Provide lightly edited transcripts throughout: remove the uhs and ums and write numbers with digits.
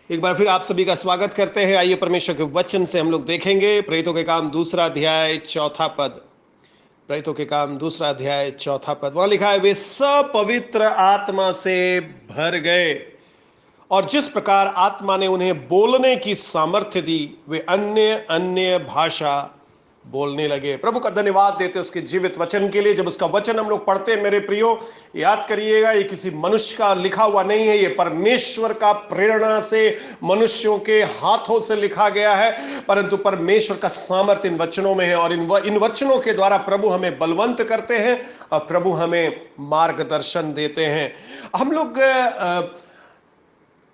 एक बार फिर आप सभी का स्वागत करते हैं। आइए परमेश्वर के वचन से हम लोग देखेंगे प्रेरितों के काम दूसरा अध्याय चौथा पद। प्रेरितों के काम दूसरा अध्याय चौथा पद, वहां लिखा है, वे सब पवित्र आत्मा से भर गए और जिस प्रकार आत्मा ने उन्हें बोलने की सामर्थ्य दी, वे अन्य अन्य भाषा बोलने लगे। प्रभु का धन्यवाद देते उसके जीवित वचन के लिए। जब उसका वचन हम लोग पढ़ते हैं मेरे प्रियो, याद करिएगा, ये किसी मनुष्य का लिखा हुआ नहीं है, ये परमेश्वर का प्रेरणा से मनुष्यों के हाथों से लिखा गया है। परंतु परमेश्वर का सामर्थ्य इन वचनों में है और इन वचनों के द्वारा प्रभु हमें बलवंत करते हैं और प्रभु हमें मार्गदर्शन देते हैं। हम लोग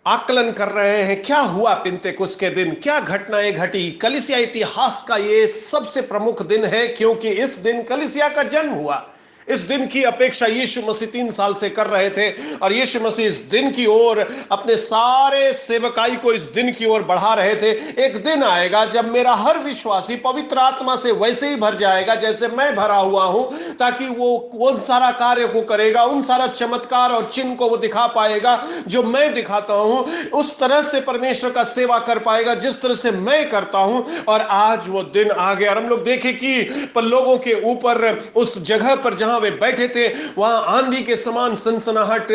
आकलन कर रहे हैं क्या हुआ पिंतेकुस्त के दिन, क्या घटनाएं घटी। कलीसिया इतिहास का ये सबसे प्रमुख दिन है क्योंकि इस दिन कलीसिया का जन्म हुआ। इस दिन की अपेक्षा यीशु मसीह 3 साल से कर रहे थे और यीशु मसीह इस दिन की ओर अपने सारे सेवकाई को इस दिन की ओर बढ़ा रहे थे। एक दिन आएगा जब मेरा हर विश्वासी पवित्र आत्मा से वैसे ही भर जाएगा जैसे मैं भरा हुआ हूं, ताकि वो उन सारा कार्य को करेगा, उन सारा चमत्कार और चिन्ह को वो दिखा पाएगा जो मैं दिखाता हूं। उस तरह से परमेश्वर का सेवा कर पाएगा जिस तरह से मैं करता हूं। और आज वो दिन आ गया और हम लोग देखें कि पर लोगों के ऊपर, उस जगह पर जहां वे बैठे थे, वहां आंधी के समान सनसनाहट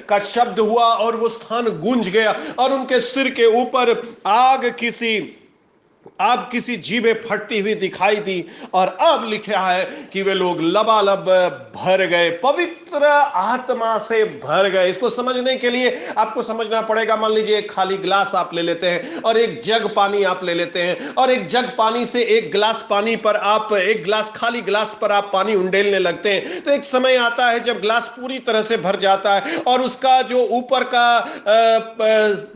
का शब्द हुआ और वो स्थान गूंज गया और उनके सिर के ऊपर आग किसी जीभे फटती हुई दिखाई दी। और अब लिखा है कि वे लोग लबालब भर गए, पवित्र आत्मा से भर गए। इसको समझने के लिए आपको समझना पड़ेगा। मान लीजिए एक खाली गिलास आप ले लेते हैं और एक जग पानी आप ले लेते हैं और एक जग पानी से एक गिलास पानी पर आप, एक गिलास खाली गिलास पर आप पानी उंडेलने लगते हैं, तो एक समय आता है जब गिलास पूरी तरह से भर जाता है और उसका जो ऊपर का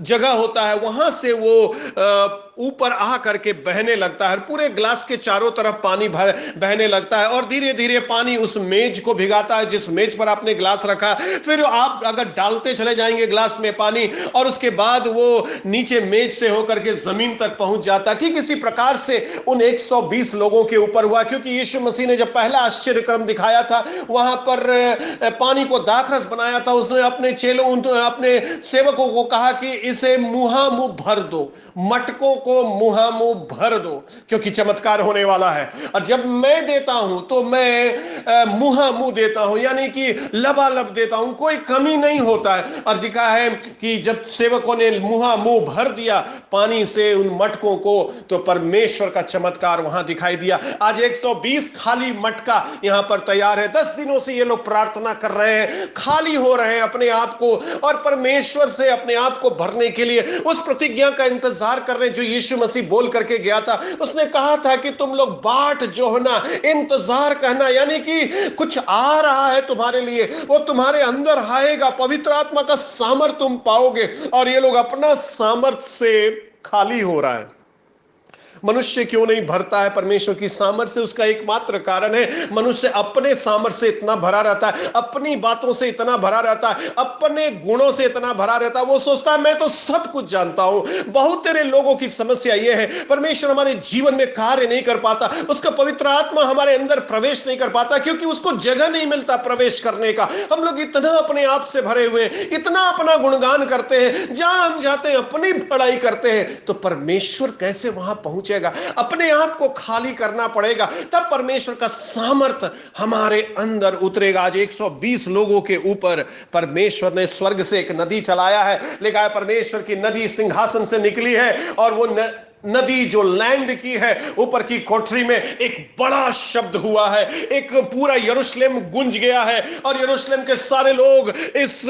जगह होता है वहां से वो ऊपर आ करके बहने लगता है। पूरे ग्लास के चारों तरफ पानी बहने लगता है और धीरे धीरे पानी उस मेज को भिगाता है जिस मेज पर आपने ग्लास रखा। फिर आप अगर डालते चले जाएंगे ग्लास में पानी और उसके बाद वो नीचे मेज से होकर के जमीन तक पहुंच जाता है। ठीक इसी प्रकार से उन 120 लोगों के ऊपर हुआ, क्योंकि यीशु मसीह ने जब पहला आश्चर्य कर्म दिखाया था वहां पर पानी को दाखरस बनाया था, उसने अपने चेलों, अपने सेवकों को कहा कि इसे मुहामुह भर दो, मटकों को मुहामुह भर दो, क्योंकि चमत्कार होने वाला है। और जब मैं देता हूं तो मैं मुहामुह देता हूं, यानी कि लबालब देता हूं, कोई कमी नहीं होता है। और लिखा है कि जब सेवकों ने मुहामुह भर दिया पानी से उन मटकों को, तो परमेश्वर का चमत्कार वहां दिखाई दिया। आज 120 खाली मटका यहां पर तैयार है। 10 दिनों से ये लोग प्रार्थना कर रहे हैं, खाली हो रहे हैं अपने आप को और परमेश्वर से अपने आप को भरने के लिए उस प्रतिज्ञा का इंतजार कर रहे हैं जो यीशु मसीह बोल करके गया था। उसने कहा था कि तुम लोग बाट जोहना, इंतजार करना, यानी कि कुछ आ रहा है तुम्हारे लिए, वो तुम्हारे अंदर आएगा, पवित्र आत्मा का सामर्थ तुम पाओगे। और ये लोग अपना सामर्थ से खाली हो रहा है। मनुष्य क्यों नहीं भरता है परमेश्वर की सामर्थ्य से? उसका एकमात्र कारण है मनुष्य अपने सामर्थ्य से इतना भरा रहता है, अपनी बातों से इतना भरा रहता है, अपने गुणों से इतना भरा रहता है। वो सोचता है मैं तो सब कुछ जानता हूं। बहुत तेरे लोगों की समस्या यह है, परमेश्वर हमारे जीवन में कार्य नहीं कर पाता, उसका पवित्र आत्मा हमारे अंदर प्रवेश नहीं कर पाता क्योंकि उसको जगह नहीं मिलता प्रवेश करने का। हम लोग इतना अपने आप से भरे हुए, इतना अपना गुणगान करते हैं, जहां हम जाते हैं अपनी बड़ाई करते हैं, तो परमेश्वर कैसे वहां पहुंचे? अपने आप को खाली करना पड़ेगा, तब परमेश्वर का सामर्थ हमारे अंदर उतरेगा। आज 120 लोगों के ऊपर परमेश्वर ने स्वर्ग से एक नदी चलाया है। लिखा है परमेश्वर की नदी सिंहासन से निकली है और वो नदी जो लैंड की है, ऊपर की कोठरी में एक बड़ा शब्द हुआ है, एक पूरा यरूशलेम गूंज गया है और यरूशलेम के सारे लोग इस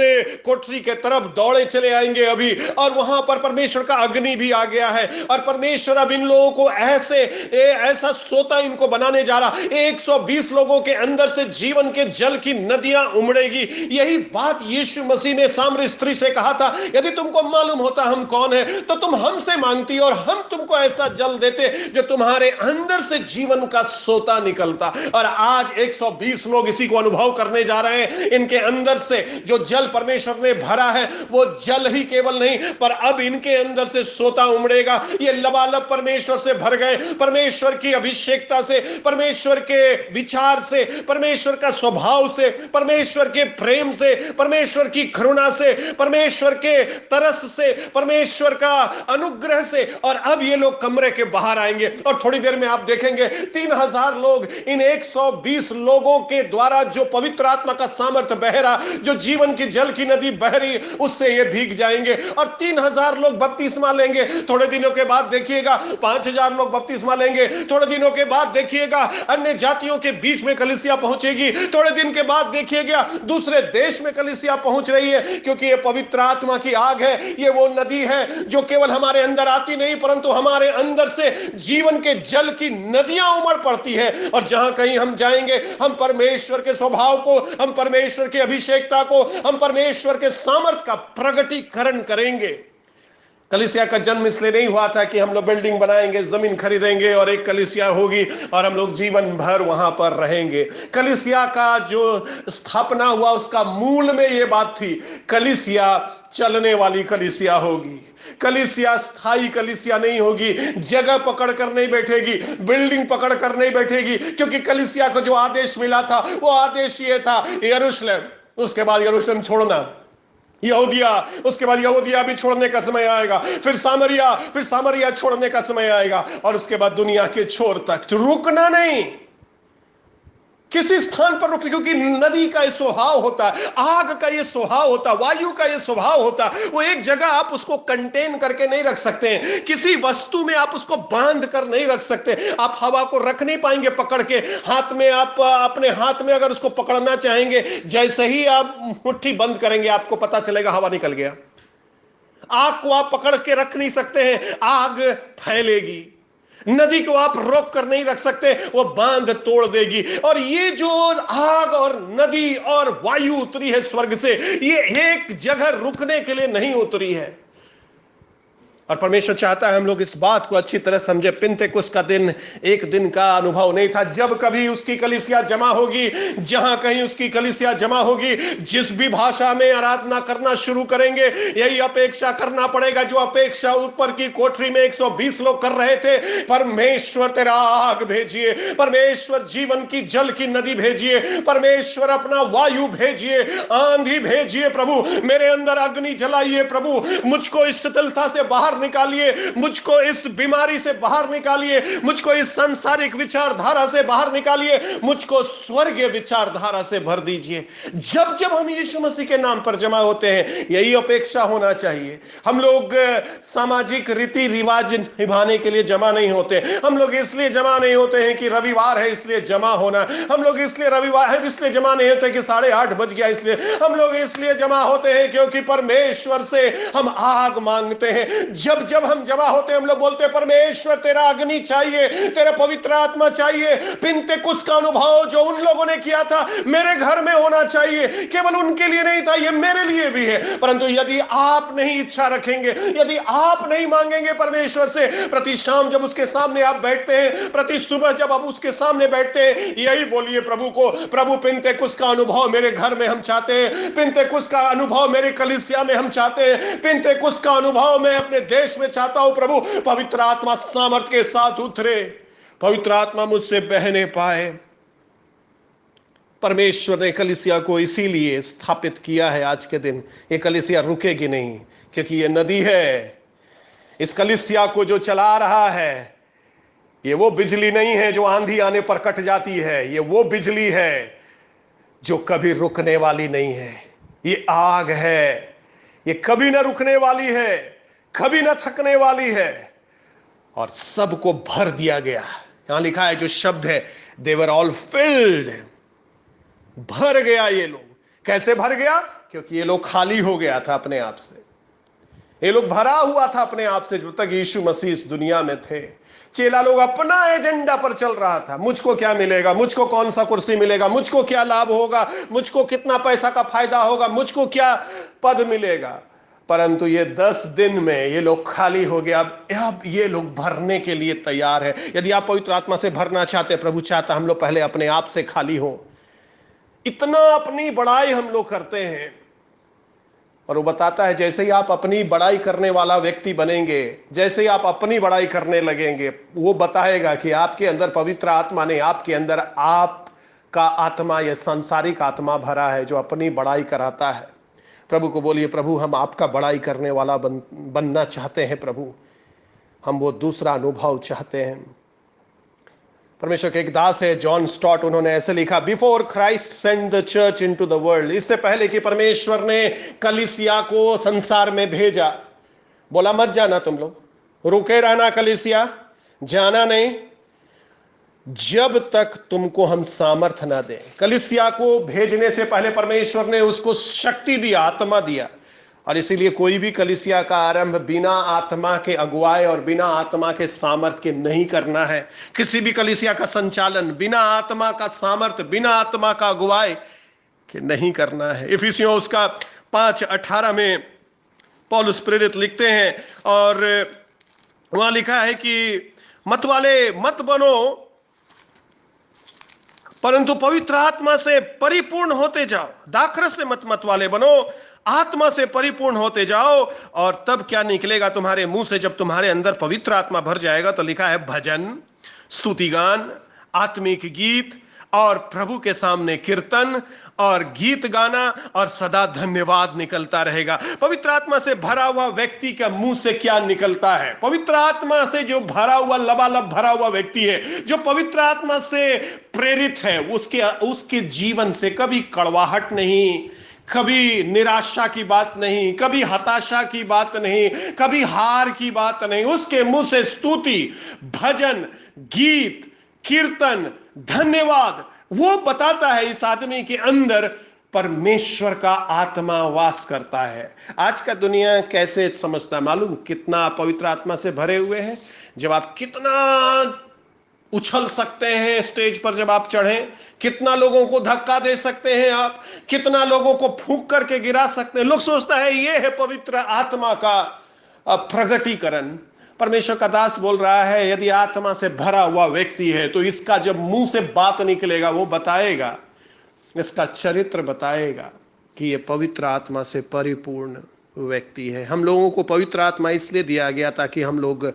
कोठरी के तरफ दौड़े चले आएंगे अभी। और वहां पर परमेश्वर का अग्नि भी आ गया है और परमेश्वर अब इन लोगों को ऐसा सोता इनको बनाने जा रहा। 120 लोगों के अंदर से जीवन के जल की नदियां उमड़ेगी। यही बात यीशु मसीह ने सामरी स्त्री से कहा था, यदि तुमको मालूम होता हम कौन है तो तुम हमसे मांगती और हम तुमको ऐसा जल देते जो तुम्हारे अंदर से जीवन का सोता निकलता। और आज 120 लोग इसी को अनुभव करने जा रहे हैं। इनके अंदर से जो जल परमेश्वर ने भरा है वो जल ही केवल नहीं, पर अब इनके अंदर से सोता उमड़ेगा। ये लबालब परमेश्वर से भर गए, परमेश्वर की अभिषेकता से, परमेश्वर के विचार से, परमेश्वर का स्वभाव से, परमेश्वर के प्रेम से, परमेश्वर की करुणा से, परमेश्वर के तरस से, परमेश्वर का अनुग्रह से। और अब ये लोग कमरे के बाहर आएंगे और थोड़ी देर में आप देखेंगे 3000 लोग इन 120 लोगों के द्वारा जो पवित्र आत्मा का सामर्थ्य बह रहा, जो जीवन की जल की नदी बह रही, उससे ये भीग जाएंगे। और 3000 लोग बपतिस्मा लेंगे। थोड़े दिनों के बाद देखिएगा 5000 लोग बपतिस्मा लेंगे। थोड़े दिनों के बाद देखिएगा अन्य जातियों के बीच में कलीसिया पहुंचेगी। थोड़े दिन के बाद देखिएगा दूसरे देश में कलीसिया पहुंच रही है, क्योंकि ये पवित्र आत्मा की आग है। ये वो नदी है जो केवल हमारे अंदर आती नहीं, परंतु हमारे अंदर से जीवन के जल की नदियां उमड़ पड़ती है। और जहां कहीं हम जाएंगे, हम परमेश्वर के स्वभाव को, हम परमेश्वर की अभिषेकता को, हम परमेश्वर के सामर्थ्य का प्रगटीकरण करेंगे। कलीसिया का जन्म इसलिए नहीं हुआ था कि हम लोग बिल्डिंग बनाएंगे, जमीन खरीदेंगे और एक कलीसिया होगी और हम लोग जीवन भर वहां पर रहेंगे। कलीसिया का जो स्थापना हुआ उसका मूल में यह बात थी, कलीसिया चलने वाली कलीसिया होगी। कलीसिया स्थायी कलीसिया नहीं होगी, जगह पकड़ कर नहीं बैठेगी, बिल्डिंग पकड़ कर नहीं बैठेगी। क्योंकि कलीसिया को जो आदेश मिला था वो आदेश ये था, यरूशलेम, उसके बाद यरूशलेम छोड़ना, यहूदिया, उसके बाद यहूदिया भी छोड़ने का समय आएगा, फिर सामरिया छोड़ने का समय आएगा, और उसके बाद दुनिया के छोर तक। तो रुकना नहीं, किसी स्थान पर रुक, क्योंकि नदी का ये स्वभाव होता है, आग का ये स्वभाव होता है, वायु का ये स्वभाव होता है। वो एक जगह आप उसको कंटेन करके नहीं रख सकते हैं, किसी वस्तु में आप उसको बांध कर नहीं रख सकते। आप हवा को रख नहीं पाएंगे पकड़ के हाथ में। आप अपने हाथ में अगर उसको पकड़ना चाहेंगे, जैसे ही आप मुट्ठी बंद करेंगे आपको पता चलेगा हवा निकल गया। आग को आप पकड़ के रख नहीं सकते हैं, आग फैलेगी। नदी को आप रोक कर नहीं रख सकते, वो बांध तोड़ देगी। और ये जो आग और नदी और वायु उतरी है स्वर्ग से, ये एक जगह रुकने के लिए नहीं उतरी है। और परमेश्वर चाहता है हम लोग इस बात को अच्छी तरह समझे। पिन्तेकुस्त का दिन एक दिन का अनुभव नहीं था। जब कभी उसकी कलीसिया जमा होगी, जहां कहीं उसकी कलीसिया जमा होगी, जिस भी भाषा में आराधना करना शुरू करेंगे, यही अपेक्षा करना पड़ेगा जो अपेक्षा ऊपर की कोठरी में 120 लोग कर रहे थे। परमेश्वर तेरा आग भेजिए, परमेश्वर जीवन की जल की नदी भेजिए, परमेश्वर अपना वायु भेजिए, आंधी भेजिए। प्रभु मेरे अंदर अग्नि जलाइए, प्रभु मुझको इस शिथिलता से बाहर निकालिए, मुझको इस बीमारी से बाहर निकालिए, मुझको इस सांसारिक विचारधारा से बाहर निकालिए, मुझको स्वर्गीय विचारधारा से भर दीजिए। जब जब हम यीशु मसीह के नाम पर जमा होते हैं, यही अपेक्षा होना चाहिए। हम लोग सामाजिक रीति रिवाज निभाने के लिए जमा नहीं होते। हम लोग इसलिए जमा नहीं होते हैं कि रविवार है इसलिए जमा होना। हम लोग इसलिए रविवार है इसलिए जमा नहीं होते कि 8:30 बज गया इसलिए। हम लोग इसलिए जमा होते हैं क्योंकि परमेश्वर से हम आग मांगते हैं। जब जब हम जमा होते हैं, हम लोग बोलते हैं परमेश्वर तेरा अग्नि चाहिए, तेरा पवित्र आत्मा चाहिए। पिन्तेकुस्त का अनुभव जो उन लोगों ने किया था मेरे घर में होना चाहिए। केवल उनके लिए नहीं था, ये मेरे लिए भी है। परंतु यदि आप नहीं इच्छा रखेंगे, यदि आप नहीं मांगेंगे परमेश्वर से, प्रति शाम जब उसके सामने आप बैठते हैं, प्रति सुबह जब आप उसके सामने बैठते हैं, यही बोलिए प्रभु को, प्रभु पिन्तेकुस्त का अनुभव मेरे घर में हम चाहते हैं, पिन्तेकुस्त का अनुभव मेरे कलीसिया में हम चाहते हैं, पिन्तेकुस्त का अनुभव मैं अपने देश में चाहता हूं। प्रभु पवित्र आत्मा सामर्थ के साथ उतरे, पवित्र आत्मा मुझसे बहने पाए। परमेश्वर ने कलीसिया को इसीलिए स्थापित किया है आज के दिन। ये कलीसिया रुकेगी नहीं, क्योंकि ये नदी है। इस कलीसिया को जो चला रहा है, ये वो बिजली नहीं है जो आंधी आने पर कट जाती है। ये वो बिजली है जो कभी रुकने वाली नहीं है। ये आग है, ये कभी ना रुकने वाली है, कभी ना थकने वाली है, और सबको भर दिया गया। यहां लिखा है जो शब्द है, दे वर ऑल फिल्ड, भर गया। ये लोग कैसे भर गया? क्योंकि ये लोग खाली हो गया था अपने आप से। ये लोग भरा हुआ था अपने आप से जब तक यीशु मसीह इस दुनिया में थे। चेला लोग अपना एजेंडा पर चल रहा था। मुझको क्या मिलेगा, मुझको कौन सा कुर्सी मिलेगा, मुझको क्या लाभ होगा, मुझको कितना पैसा का फायदा होगा, मुझको क्या पद मिलेगा। परंतु ये 10 दिन में ये लोग खाली हो गए। अब ये लोग भरने के लिए तैयार है। यदि आप पवित्र आत्मा से भरना चाहते हैं, प्रभु चाहता हम लोग पहले अपने आप से खाली हो। इतना अपनी बड़ाई हम लोग करते हैं, और वो बताता है जैसे ही आप अपनी बड़ाई करने वाला व्यक्ति बनेंगे, जैसे ही आप अपनी बड़ाई करने लगेंगे, वो बताएगा कि आपके अंदर पवित्र आत्मा ने, आपके अंदर आपका आत्मा, यह सांसारिक आत्मा भरा है जो अपनी बड़ाई कराता है। प्रभु को बोलिए, प्रभु हम आपका बड़ाई करने वाला बनना चाहते हैं। प्रभु हम वो दूसरा अनुभव चाहते हैं। परमेश्वर के एक दास है जॉन स्टॉट, उन्होंने ऐसे लिखा, before Christ send the church into the world, इससे पहले कि परमेश्वर ने कलीसिया को संसार में भेजा, बोला मत जाना तुम लोग, रुके रहना कलीसिया, जाना नहीं जब तक तुमको हम सामर्थ ना दें। कलीसिया को भेजने से पहले परमेश्वर ने उसको शक्ति दिया, आत्मा दिया। और इसीलिए कोई भी कलीसिया का आरंभ बिना आत्मा के अगुवाए और बिना आत्मा के सामर्थ के नहीं करना है। किसी भी कलीसिया का संचालन बिना आत्मा का सामर्थ, बिना आत्मा का अगुवाए के नहीं करना है। इफिसियों उसका 5:18 में पौलुस प्रेरित लिखते हैं, और वहां लिखा है कि मतवाले मत बनो, परंतु पवित्र आत्मा से परिपूर्ण होते जाओ। दाखरस से मत वाले बनो, आत्मा से परिपूर्ण होते जाओ। और तब क्या निकलेगा तुम्हारे मुंह से जब तुम्हारे अंदर पवित्र आत्मा भर जाएगा? तो लिखा है भजन, स्तुतिगान, आत्मिक गीत और प्रभु के सामने कीर्तन और गीत गाना, और सदा धन्यवाद निकलता रहेगा। पवित्र आत्मा से भरा हुआ व्यक्ति का मुंह से क्या निकलता है? पवित्र आत्मा से जो भरा हुआ, लबालब भरा हुआ व्यक्ति है, जो पवित्र आत्मा से प्रेरित है, उसके जीवन से कभी कड़वाहट नहीं, कभी निराशा की बात नहीं, कभी हताशा की बात नहीं, कभी हार की बात नहीं। उसके मुंह से स्तुति, भजन, गीत, कीर्तन, धन्यवाद। वो बताता है इस आदमी के अंदर परमेश्वर का आत्मा वास करता है। आज का दुनिया कैसे समझता है मालूम? कितना पवित्र आत्मा से भरे हुए हैं, जब आप कितना उछल सकते हैं स्टेज पर, जब आप चढ़े कितना लोगों को धक्का दे सकते हैं आप, कितना लोगों को फूंक करके गिरा सकते हैं। लोग सोचता है ये है पवित्र आत्मा का प्रगटीकरण। परमेश्वर का दास बोल रहा है, यदि आत्मा से भरा हुआ व्यक्ति है तो इसका जब मुंह से बात निकलेगा, वो बताएगा, इसका चरित्र बताएगा कि ये पवित्र आत्मा से परिपूर्ण व्यक्ति है। हम लोगों को पवित्र आत्मा इसलिए दिया गया ताकि हम लोग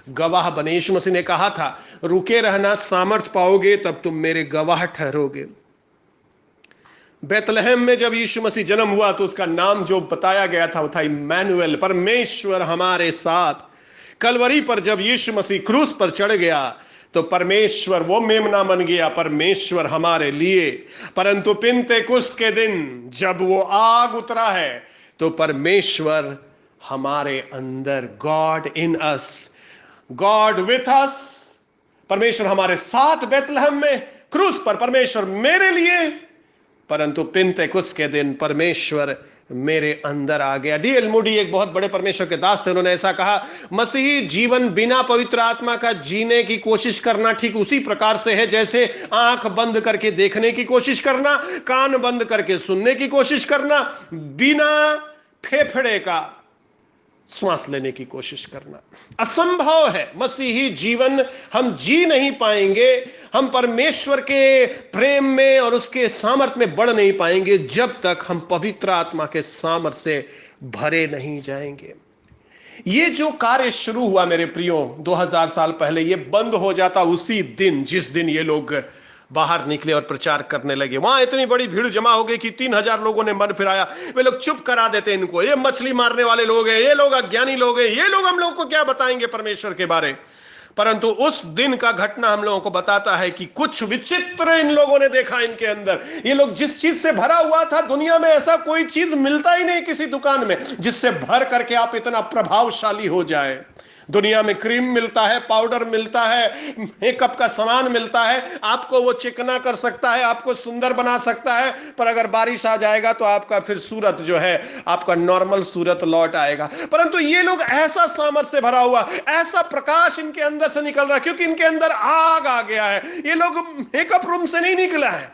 गवाह बने। यीशु मसीह ने कहा था, रुके रहना, सामर्थ पाओगे तब तुम मेरे गवाह ठहरोगे। बेतलहम में जब यीशु मसीह जन्म हुआ तो उसका नाम जो बताया गया था वो था इम्मानुएल, परमेश्वर हमारे साथ। कलवरी पर जब यीशु मसीह क्रूस पर चढ़ गया तो परमेश्वर, वो मेमना बन गया, परमेश्वर हमारे लिए। परंतु पिन्तेकुस्त के दिन जब वो आग उतरा है तो परमेश्वर हमारे अंदर, God in us, God with us, परमेश्वर हमारे साथ बेतलहम में, क्रूस पर परमेश्वर मेरे लिए, परंतु पिन्तेकुस्त के दिन परमेश्वर मेरे अंदर आ गया। डी एल मूडी एक बहुत बड़े परमेश्वर के दास थे, उन्होंने ऐसा कहा, मसीही जीवन बिना पवित्र आत्मा का जीने की कोशिश करना ठीक उसी प्रकार से है जैसे आंख बंद करके देखने की कोशिश करना, कान बंद करके सुनने की कोशिश करना, बिना फेफड़े का श्वास लेने की कोशिश करना। असंभव है। मसीही जीवन हम जी नहीं पाएंगे, हम परमेश्वर के प्रेम में और उसके सामर्थ्य में बढ़ नहीं पाएंगे जब तक हम पवित्र आत्मा के सामर्थ्य से भरे नहीं जाएंगे। ये जो कार्य शुरू हुआ मेरे प्रियो 2000 साल पहले, ये बंद हो जाता उसी दिन जिस दिन ये लोग बाहर निकले और प्रचार करने लगे। वहां इतनी बड़ी भीड़ जमा हो गई कि 3000 लोगों ने मन फिराया। वे लोग चुप करा देते इनको, ये मछली मारने वाले लोग हैं, ये लोग अज्ञानी लोग हैं, ये लोग हम लोग को क्या बताएंगे परमेश्वर के बारे। परंतु उस दिन का घटना हम लोगों को बताता है कि कुछ विचित्र इन लोगों ने देखा इनके अंदर। ये लोग जिस चीज से भरा हुआ था, दुनिया में ऐसा कोई चीज मिलता ही नहीं किसी दुकान में जिससे भर करके आप इतना प्रभावशाली हो जाए। दुनिया में क्रीम मिलता है, पाउडर मिलता है, मेकअप का सामान मिलता है, आपको वो चिकना कर सकता है, आपको सुंदर बना सकता है, पर अगर बारिश आ जाएगा तो आपका फिर सूरत जो है, आपका नॉर्मल सूरत लौट आएगा। परंतु ये लोग ऐसा सामर्थ्य से भरा हुआ, ऐसा प्रकाश इनके अंदर से निकल रहा है क्योंकि इनके अंदर आग आ गया है। ये लोग मेकअप रूम से नहीं निकला है,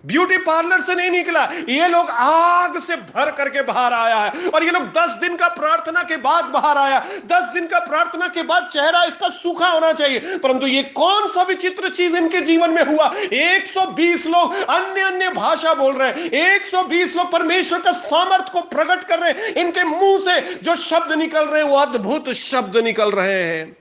ब्यूटी पार्लर से नहीं निकला, ये लोग आग से भर करके बाहर आया है। और ये लोग 10 दिन का प्रार्थना के बाद बाहर आया। 10 दिन का प्रार्थना के बाद चेहरा इसका सूखा होना चाहिए, परंतु ये कौन सा विचित्र चीज इनके जीवन में हुआ। 120 लोग अन्य अन्य भाषा बोल रहे हैं, 120 लोग परमेश्वर का सामर्थ को प्रकट कर रहे हैं। इनके मुंह से जो शब्द निकल रहे हैं वो अद्भुत शब्द निकल रहे हैं।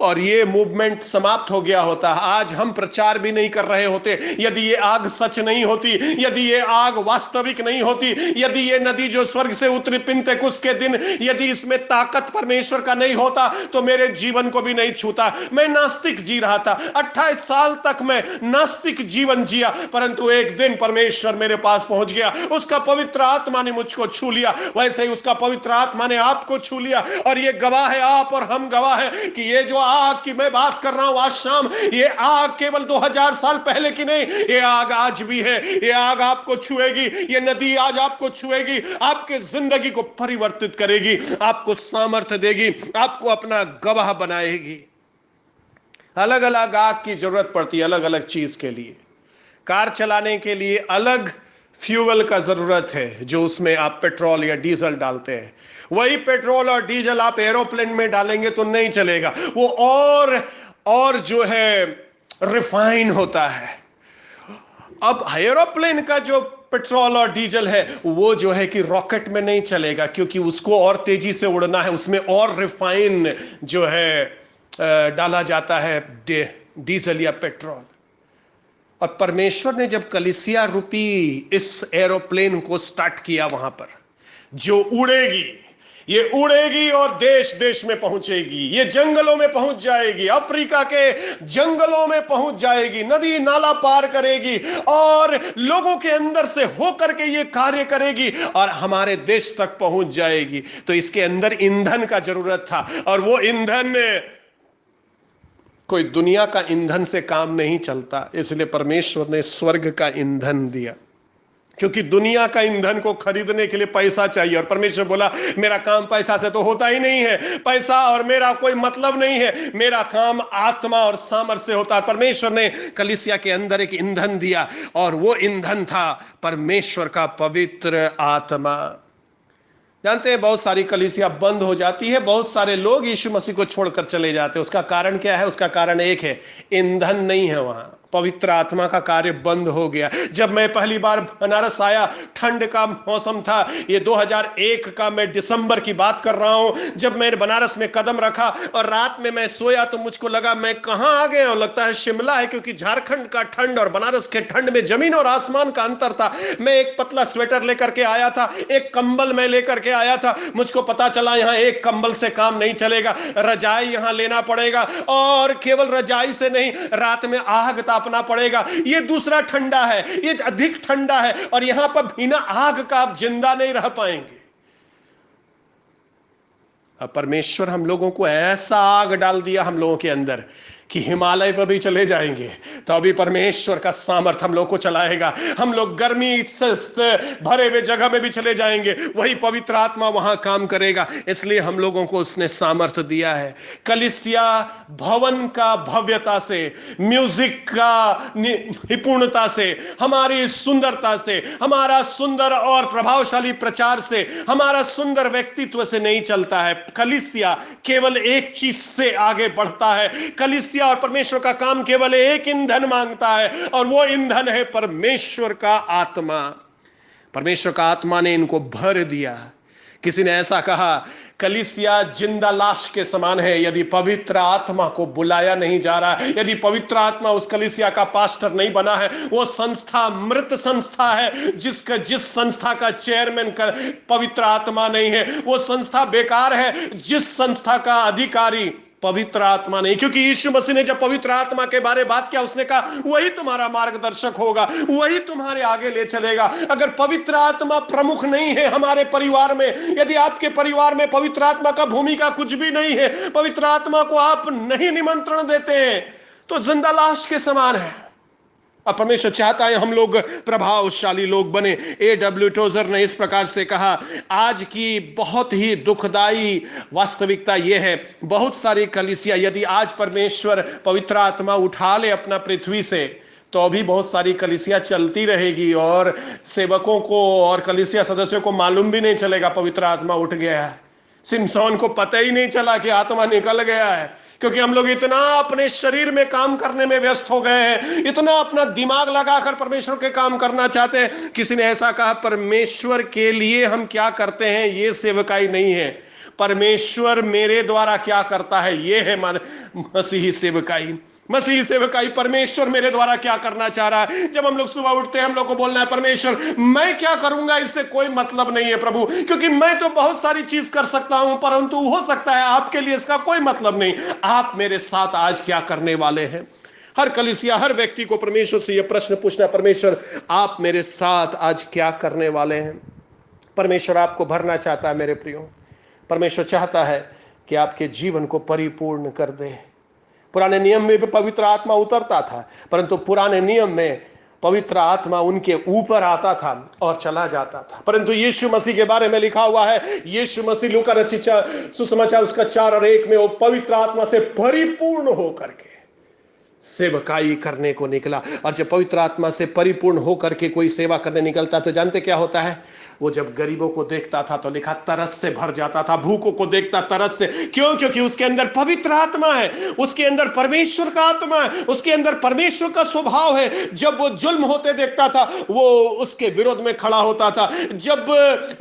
और ये मूवमेंट समाप्त हो गया होता, आज हम प्रचार भी नहीं कर रहे होते यदि ये आग सच नहीं होती, यदि ये आग वास्तविक नहीं होती, यदि ये नदी जो स्वर्ग से उतरी पिन्तेकुस्त के दिन, यदि इसमें ताकत परमेश्वर का नहीं होता तो मेरे जीवन को भी नहीं छूता। मैं नास्तिक जी रहा था, 28 साल तक मैं नास्तिक जीवन जिया, परंतु एक दिन परमेश्वर मेरे पास पहुंच गया, उसका पवित्र आत्मा ने मुझको छू लिया, वैसे ही उसका पवित्र आत्मा ने आपको छू लिया। और ये गवाह है, आप और हम गवाह है कि ये जो आग की मैं बात कर रहा हूं आज शाम, ये आग केवल 2000 साल पहले की नहीं, ये आग आज भी है। ये आग आपको छुएगी, ये नदी आज आपको छुएगी, आपके जिंदगी को परिवर्तित करेगी, आपको सामर्थ्य देगी, आपको अपना गवाह बनाएगी। अलग अलग आग की जरूरत पड़ती है, अलग अलग चीज के लिए। कार चलाने के लिए अलग फ्यूल का जरूरत है, जो उसमें आप पेट्रोल या डीजल डालते हैं। वही पेट्रोल और डीजल आप एरोप्लेन में डालेंगे तो नहीं चलेगा, वो और जो है रिफाइन होता है। अब एरोप्लेन का जो पेट्रोल और डीजल है वो जो है कि रॉकेट में नहीं चलेगा, क्योंकि उसको और तेजी से उड़ना है, उसमें और रिफाइन जो है डाला जाता है, डीजल या पेट्रोल। और परमेश्वर ने जब कलीसिया रूपी इस एरोप्लेन को स्टार्ट किया, वहां पर जो उड़ेगी, ये उड़ेगी और देश देश में पहुंचेगी, ये जंगलों में पहुंच जाएगी, अफ्रीका के जंगलों में पहुंच जाएगी, नदी नाला पार करेगी और लोगों के अंदर से होकर के ये कार्य करेगी और हमारे देश तक पहुंच जाएगी। तो इसके अंदर ईंधन का जरूरत था, और वो ईंधन कोई दुनिया का ईंधन से काम नहीं चलता, इसलिए परमेश्वर ने स्वर्ग का ईंधन दिया। क्योंकि दुनिया का ईंधन को खरीदने के लिए पैसा चाहिए, और परमेश्वर बोला मेरा काम पैसा से तो होता ही नहीं है, पैसा और मेरा कोई मतलब नहीं है, मेरा काम आत्मा और सामर्थ्य से होता है। परमेश्वर ने कलीसिया के अंदर एक ईंधन दिया, और वो ईंधन था परमेश्वर का पवित्र आत्मा। जानते हैं, बहुत सारी कलीसिया बंद हो जाती है, बहुत सारे लोग यीशु मसीह को छोड़कर चले जाते हैं। उसका कारण क्या है? उसका कारण एक है, ईंधन नहीं है वहां, पवित्र आत्मा का कार्य बंद हो गया। जब मैं पहली बार बनारस आया, ठंड का मौसम था, ये 2001 का मैं दिसंबर की बात कर रहा हूं। जब मैंने बनारस में कदम रखा और रात में मैं सोया तो मुझको लगा मैं कहां आ गया हूं, लगता है शिमला है, क्योंकि झारखंड का ठंड और बनारस के ठंड में जमीन और आसमान का अंतर था। मैं एक पतला स्वेटर लेकर के आया था, एक कंबल मैं लेकर के आया था। मुझको पता चला यहां एक कंबल से काम नहीं चलेगा, रजाई यहां लेना पड़ेगा, और केवल रजाई से नहीं, रात में आग तापना पड़ेगा। ये दूसरा ठंडा है, ये अधिक ठंडा है, और यहां पर बिना आग का आप जिंदा नहीं रह पाएंगे। अब परमेश्वर हम लोगों को ऐसा आग डाल दिया हम लोगों के अंदर कि हिमालय पर भी चले जाएंगे तो अभी परमेश्वर का सामर्थ्य हम लोग को चलाएगा। हम लोग गर्मी से भरे हुए जगह में भी चले जाएंगे, वही पवित्र आत्मा वहां काम करेगा। इसलिए हम लोगों को उसने सामर्थ्य दिया है। कलीसिया भवन का भव्यता से, म्यूजिक का निपुणता से, हमारी सुंदरता से, हमारा सुंदर और प्रभावशाली प्रचार से, हमारा सुंदर व्यक्तित्व से नहीं चलता है। कलीसिया केवल एक चीज से आगे बढ़ता है। कलीसिया और परमेश्वर का काम केवल एक ईंधन मांगता है, और वो ईंधन है परमेश्वर का आत्मा। परमेश्वर का आत्मा ने इनको भर दिया। किसी ने ऐसा कहा, कलीसिया जिंदा लाश के समान है यदि पवित्र आत्मा को बुलाया नहीं जा रहा है, यदि पवित्र आत्मा उस कलीसिया का पास्टर नहीं बना है। वो संस्था मृत संस्था है, जिस संस्था का चेयरमैन पवित्र आत्मा नहीं है, वो संस्था बेकार है जिस संस्था का अधिकारी पवित्र आत्मा नहीं। क्योंकि यीशु मसीह ने जब पवित्र आत्मा के बारे में बात किया, उसने कहा वही तुम्हारा मार्गदर्शक होगा, वही तुम्हारे आगे ले चलेगा। अगर पवित्र आत्मा प्रमुख नहीं है हमारे परिवार में, यदि आपके परिवार में पवित्र आत्मा का भूमिका कुछ भी नहीं है, पवित्र आत्मा को आप नहीं निमंत्रण देते हैं, तो जिंदा लाश के समान है। अब परमेश्वर चाहता है हम लोग प्रभावशाली लोग बने। A.W. टोजर ने इस प्रकार से कहा, आज की बहुत ही दुखदाई वास्तविकता यह है, बहुत सारी कलीसिया, यदि आज परमेश्वर पवित्र आत्मा उठा ले अपना पृथ्वी से, तो अभी बहुत सारी कलीसिया चलती रहेगी और सेवकों को और कलीसिया सदस्यों को मालूम भी नहीं चलेगा पवित्र आत्मा उठ गया है। सिमसोन को पता ही नहीं चला कि आत्मा निकल गया है, क्योंकि हम लोग इतना अपने शरीर में काम करने में व्यस्त हो गए हैं, इतना अपना दिमाग लगाकर परमेश्वर के काम करना चाहते हैं। किसी ने ऐसा कहा, परमेश्वर के लिए हम क्या करते हैं ये सेवकाई नहीं है, परमेश्वर मेरे द्वारा क्या करता है ये है मसीही सेवकाई। मसीही सेवकाई परमेश्वर मेरे द्वारा क्या करना चाह रहा है। जब हम लोग सुबह उठते हैं हम लोग को बोलना है, परमेश्वर मैं क्या करूंगा इससे कोई मतलब नहीं है प्रभु, क्योंकि मैं तो बहुत सारी चीज कर सकता हूं, परंतु हो सकता है आपके लिए इसका कोई मतलब नहीं। आप मेरे साथ आज क्या करने वाले हैं। हर कलीसिया, हर व्यक्ति को परमेश्वर से यह प्रश्न पूछना, परमेश्वर आप मेरे साथ आज क्या करने वाले हैं। परमेश्वर आपको भरना चाहता है मेरे प्रियो। परमेश्वर चाहता है कि आपके जीवन को परिपूर्ण कर दे। पुराने नियम में भी पवित्र आत्मा उतरता था, परंतु पुराने नियम में पवित्र आत्मा उनके ऊपर आता था और चला जाता था। परंतु यीशु मसीह के बारे में लिखा हुआ है, यीशु मसीह लूका रचित सुसमाचार उसका 4:1 में वो पवित्र आत्मा से परिपूर्ण होकर के सेवकाई करने को निकला। और जब पवित्र आत्मा से परिपूर्ण होकर के कोई सेवा करने निकलता तो जानते क्या होता है, वो जब गरीबों को देखता था तो लिखा तरस से भर जाता था, भूखों को देखता तरस से। क्यों? क्योंकि उसके अंदर पवित्र आत्मा है, उसके अंदर परमेश्वर का आत्मा है, उसके अंदर परमेश्वर का स्वभाव है। जब वो जुल्म होते देखता था वो उसके विरोध में खड़ा होता था। जब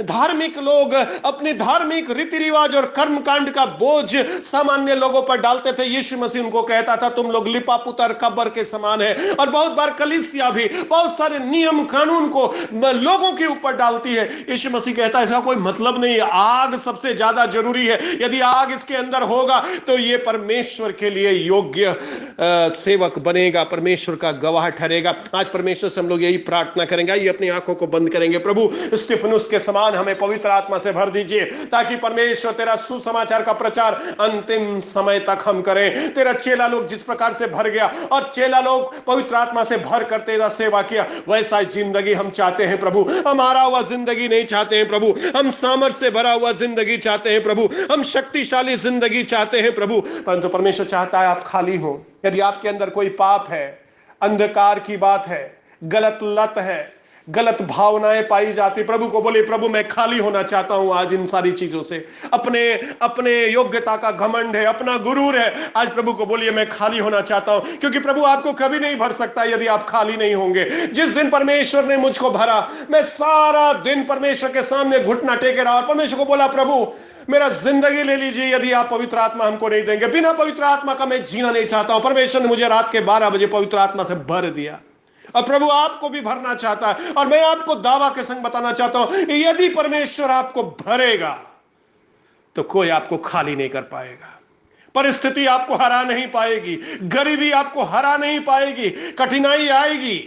धार्मिक लोग अपने धार्मिक रीति रिवाज और कर्म कांड का बोझ सामान्य लोगों पर डालते थे, यीशु मसीह उनको कहता था तुम लोग लिपा पुतर कब्र के समान है। और बहुत बार कलीसिया भी बहुत सारे नियम कानून को लोगों के ऊपर डालती है। यीशु मसीह कहता है इसका कोई मतलब नहीं है, आग सबसे ज्यादा जरूरी है। यदि आग इसके अंदर होगा तो ये परमेश्वर के लिए योग्य सेवक बनेगा, परमेश्वर का गवाह ठहरेगा। आज परमेश्वर से हम लोग यही प्रार्थना करेंगे, ये अपनी आंखों को बंद करेंगे। प्रभु स्तिफनुस के समान हमें पवित्र आत्मा से भर दीजिए, ताकि परमेश्वर तेरा सुसमाचार का प्रचार अंतिम समय तक हम करें। तेरा चेला लोग जिस प्रकार से भर गया और चेला लोग पवित्र आत्मा से भर कर तेरा सेवा किया, वैसा जिंदगी हम चाहते हैं प्रभु। हम हारा हुआ जिंदगी नहीं चाहते हैं प्रभु, हम सामर्थ्य से भरा हुआ जिंदगी चाहते हैं प्रभु, हम शक्तिशाली जिंदगी चाहते हैं प्रभु। परंतु परमेश्वर चाहता है आप खाली हो। यदि आपके अंदर कोई पाप है, अंधकार की बात है, गलत लत है, गलत भावनाएं पाई जाती, प्रभु को बोले प्रभु मैं खाली होना चाहता हूं आज इन सारी चीजों से। अपने अपने योग्यता का घमंड है, अपना गुरूर है, आज प्रभु को बोलिए मैं खाली होना चाहता हूं, क्योंकि प्रभु आपको कभी नहीं भर सकता यदि आप खाली नहीं होंगे। जिस दिन परमेश्वर ने मुझको भरा, मैं सारा दिन परमेश्वर के सामने घुटना टेके रहा और परमेश्वर को बोला प्रभु मेरा जिंदगी ले लीजिए, यदि आप पवित्र आत्मा हमको नहीं देंगे। बिना पवित्र आत्मा का मैं जीना नहीं चाहता हूं। परमेश्वर ने मुझे रात के 12 बजे पवित्र आत्मा से भर दिया और प्रभु आपको भी भरना चाहता है। और मैं आपको दावा के संग बताना चाहता हूं, यदि परमेश्वर आपको भरेगा तो कोई आपको खाली नहीं कर पाएगा। परिस्थिति आपको हरा नहीं पाएगी, गरीबी आपको हरा नहीं पाएगी, कठिनाई आएगी,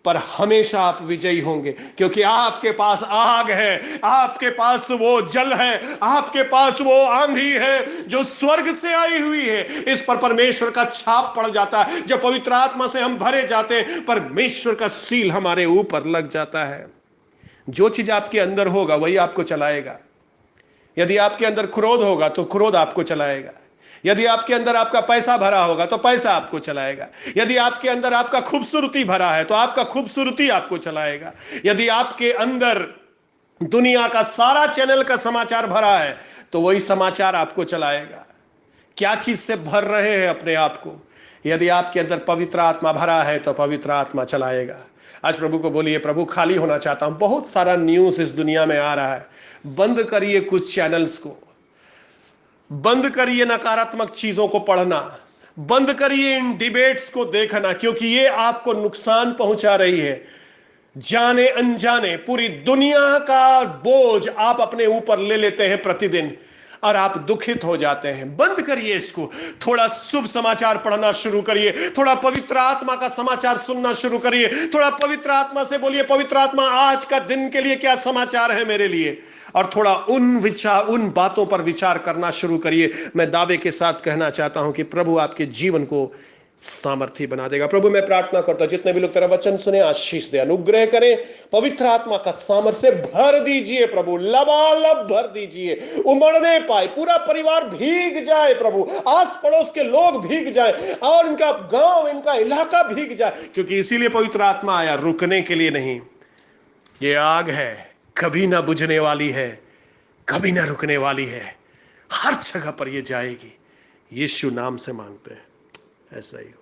पर हमेशा आप विजयी होंगे, क्योंकि आपके पास आग है, आपके पास वो जल है, आपके पास वो आंधी है जो स्वर्ग से आई हुई है। इस पर परमेश्वर का छाप पड़ जाता है। जब पवित्र आत्मा से हम भरे जाते हैं, परमेश्वर का सील हमारे ऊपर लग जाता है। जो चीज आपके अंदर होगा वही आपको चलाएगा। यदि आपके अंदर क्रोध होगा तो क्रोध आपको चलाएगा। यदि आपके अंदर आपका पैसा भरा होगा तो पैसा आपको चलाएगा। यदि आपके अंदर आपका खूबसूरती भरा है तो आपका खूबसूरती आपको चलाएगा। यदि आपके अंदर दुनिया का सारा चैनल का समाचार भरा है तो वही समाचार आपको चलाएगा। क्या चीज से भर रहे हैं अपने आप को? यदि आपके अंदर पवित्र आत्मा भरा है तो पवित्र आत्मा चलाएगा। आज प्रभु को बोलिए प्रभु खाली होना चाहता हूं। बहुत सारा न्यूज़ इस दुनिया में आ रहा है, बंद करिए कुछ चैनल्स को, बंद करिए नकारात्मक चीजों को पढ़ना, बंद करिए इन डिबेट्स को देखना, क्योंकि ये आपको नुकसान पहुंचा रही है। जाने अनजाने पूरी दुनिया का बोझ आप अपने ऊपर ले लेते हैं प्रतिदिन और आप दुखित हो जाते हैं। बंद करिए इसको, थोड़ा शुभ समाचार पढ़ना शुरू करिए, थोड़ा पवित्र आत्मा का समाचार सुनना शुरू करिए, थोड़ा पवित्र आत्मा से बोलिए पवित्र आत्मा आज का दिन के लिए क्या समाचार है मेरे लिए, और थोड़ा उन बातों पर विचार करना शुरू करिए। मैं दावे के साथ कहना चाहता हूं कि प्रभु आपके जीवन को सामर्थी बना देगा। प्रभु मैं प्रार्थना करता हूं जितने भी लोग तेरा वचन सुने आशीष दे, अनुग्रह करें, पवित्र आत्मा का सामर्थ्य से भर दीजिए प्रभु, लबालब भर दीजिए, उमड़ने पाए, पूरा परिवार भीग जाए प्रभु, आस पड़ोस के लोग भीग जाए और इनका गांव, इनका इलाका भीग जाए, क्योंकि इसीलिए पवित्र आत्मा आया, रुकने के लिए नहीं। ये आग है, कभी ना बुझने वाली है, कभी ना रुकने वाली है, हर जगह पर ये जाएगी। यीशु नाम से मांगते हैं, ऐसा ही हो।